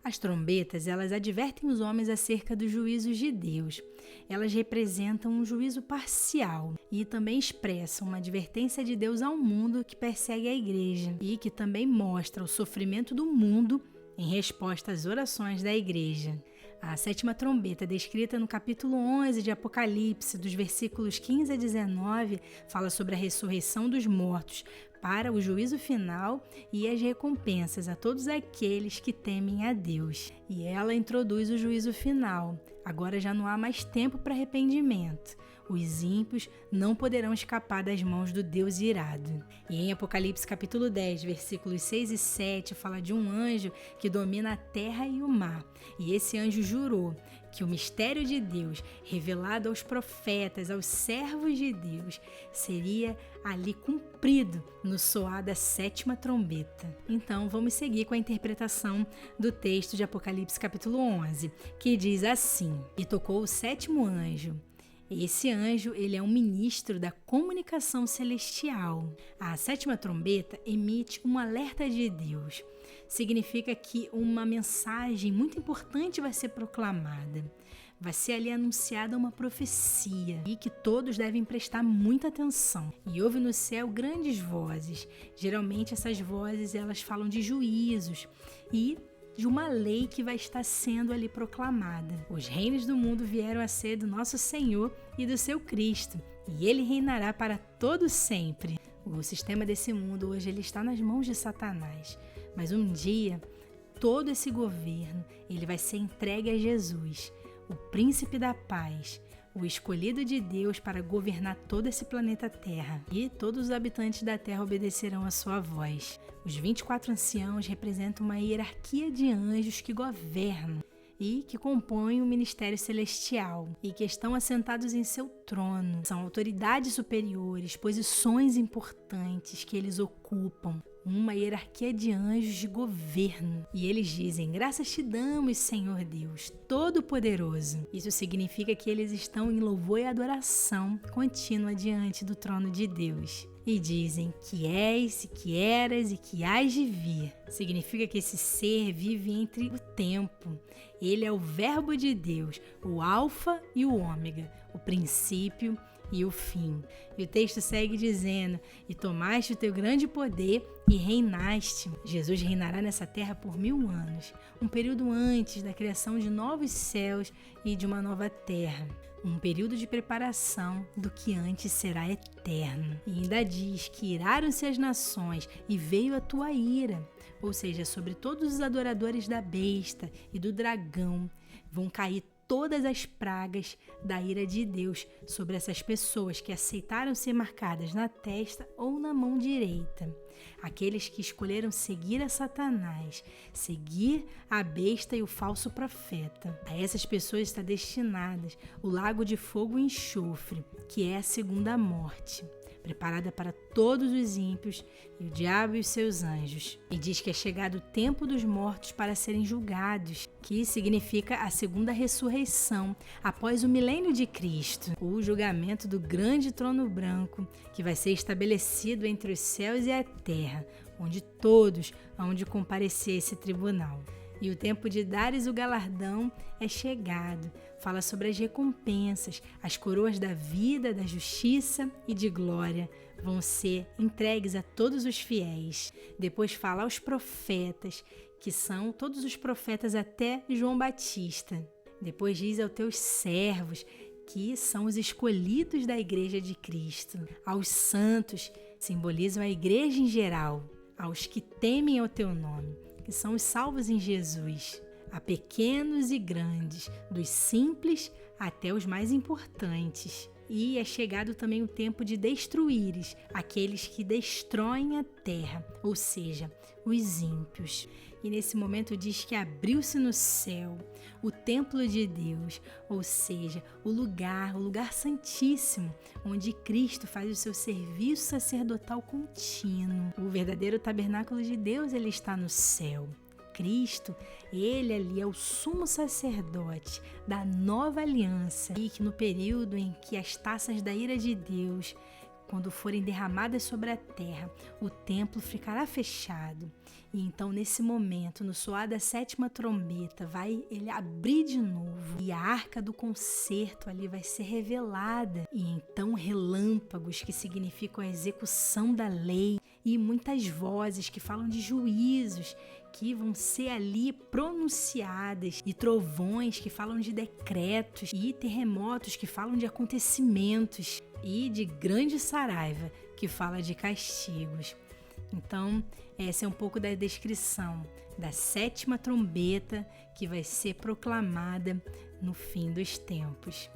As trombetas, elas advertem os homens acerca dos juízos de Deus. Elas representam um juízo parcial e também expressam uma advertência de Deus ao mundo que persegue a igreja e que também mostra o sofrimento do mundo em resposta às orações da igreja. A sétima trombeta, descrita no capítulo 11 de Apocalipse, dos versículos 15 a 19, fala sobre a ressurreição dos mortos para o juízo final e as recompensas a todos aqueles que temem a Deus. E ela introduz o juízo final. Agora já não há mais tempo para arrependimento. Os ímpios não poderão escapar das mãos do Deus irado. E em Apocalipse capítulo 10, versículos 6 e 7, fala de um anjo que domina a terra e o mar. E esse anjo jurou que o mistério de Deus, revelado aos profetas, aos servos de Deus, seria ali cumprido no soar da sétima trombeta. Então, vamos seguir com a interpretação do texto de Apocalipse capítulo 11, que diz assim: E tocou o sétimo anjo. Esse anjo, ele é um ministro da comunicação celestial. A sétima trombeta emite um alerta de Deus. Significa que uma mensagem muito importante vai ser proclamada. Vai ser ali anunciada uma profecia e que todos devem prestar muita atenção. E houve no céu grandes vozes. Geralmente essas vozes, elas falam de juízos e de uma lei que vai estar sendo ali proclamada. Os reinos do mundo vieram a ser do nosso Senhor e do seu Cristo, e ele reinará para todo sempre. O sistema desse mundo hoje ele está nas mãos de Satanás, mas um dia todo esse governo ele vai ser entregue a Jesus, o príncipe da paz, o escolhido de Deus para governar todo esse planeta Terra. E todos os habitantes da Terra obedecerão a sua voz. Os 24 anciãos representam uma hierarquia de anjos que governam e que compõem o ministério celestial e que estão assentados em seu trono. São autoridades superiores, posições importantes que eles ocupam. Uma hierarquia de anjos de governo. E eles dizem: graças te damos, Senhor Deus, Todo-Poderoso. Isso significa que eles estão em louvor e adoração contínua diante do trono de Deus. E dizem que és, que eras e que hás de vir. Significa que esse ser vive entre o tempo. Ele é o Verbo de Deus, o Alfa e o Ômega, o princípio e o fim. E o texto segue dizendo: e tomaste o teu grande poder e reinaste. Jesus reinará nessa terra por 1000 anos, um período antes da criação de novos céus e de uma nova terra. Um período de preparação do que antes será eterno. E ainda diz que iraram-se as nações e veio a tua ira, ou seja, sobre todos os adoradores da besta e do dragão vão cair todas as pragas da ira de Deus sobre essas pessoas que aceitaram ser marcadas na testa ou na mão direita. Aqueles que escolheram seguir a Satanás, seguir a besta e o falso profeta. A essas pessoas está destinadas o lago de fogo e enxofre, que é a segunda morte, preparada para todos os ímpios e o diabo e os seus anjos. E diz que é chegado o tempo dos mortos para serem julgados, que significa a segunda ressurreição, após o milênio de Cristo, o julgamento do grande trono branco, que vai ser estabelecido entre os céus e a terra, onde todos hão de comparecer a esse tribunal. E o tempo de dares o galardão é chegado. Fala sobre as recompensas, as coroas da vida, da justiça e de glória vão ser entregues a todos os fiéis. Depois fala aos profetas, que são todos os profetas até João Batista. Depois diz aos teus servos, que são os escolhidos da igreja de Cristo. Aos santos, simbolizam a igreja em geral. Aos que temem ao teu nome, que são os salvos em Jesus, a pequenos e grandes, dos simples até os mais importantes. E é chegado também o tempo de destruíres aqueles que destroem a terra, ou seja, os ímpios. E nesse momento diz que abriu-se no céu o templo de Deus, ou seja, o lugar santíssimo, onde Cristo faz o seu serviço sacerdotal contínuo. O verdadeiro tabernáculo de Deus, ele está no céu. Cristo, ele ali é o sumo sacerdote da nova aliança, e que no período em que as taças da ira de Deus quando forem derramadas sobre a terra, o templo ficará fechado. E então, nesse momento, no soar da 7ª trombeta, vai ele abrir de novo. E a arca do concerto ali vai ser revelada. E então relâmpagos, que significam a execução da lei, e muitas vozes que falam de juízos, que vão ser ali pronunciadas, e trovões que falam de decretos, e terremotos que falam de acontecimentos, e de grande saraiva que fala de castigos. Então, essa é um pouco da descrição da 7ª trombeta que vai ser proclamada no fim dos tempos.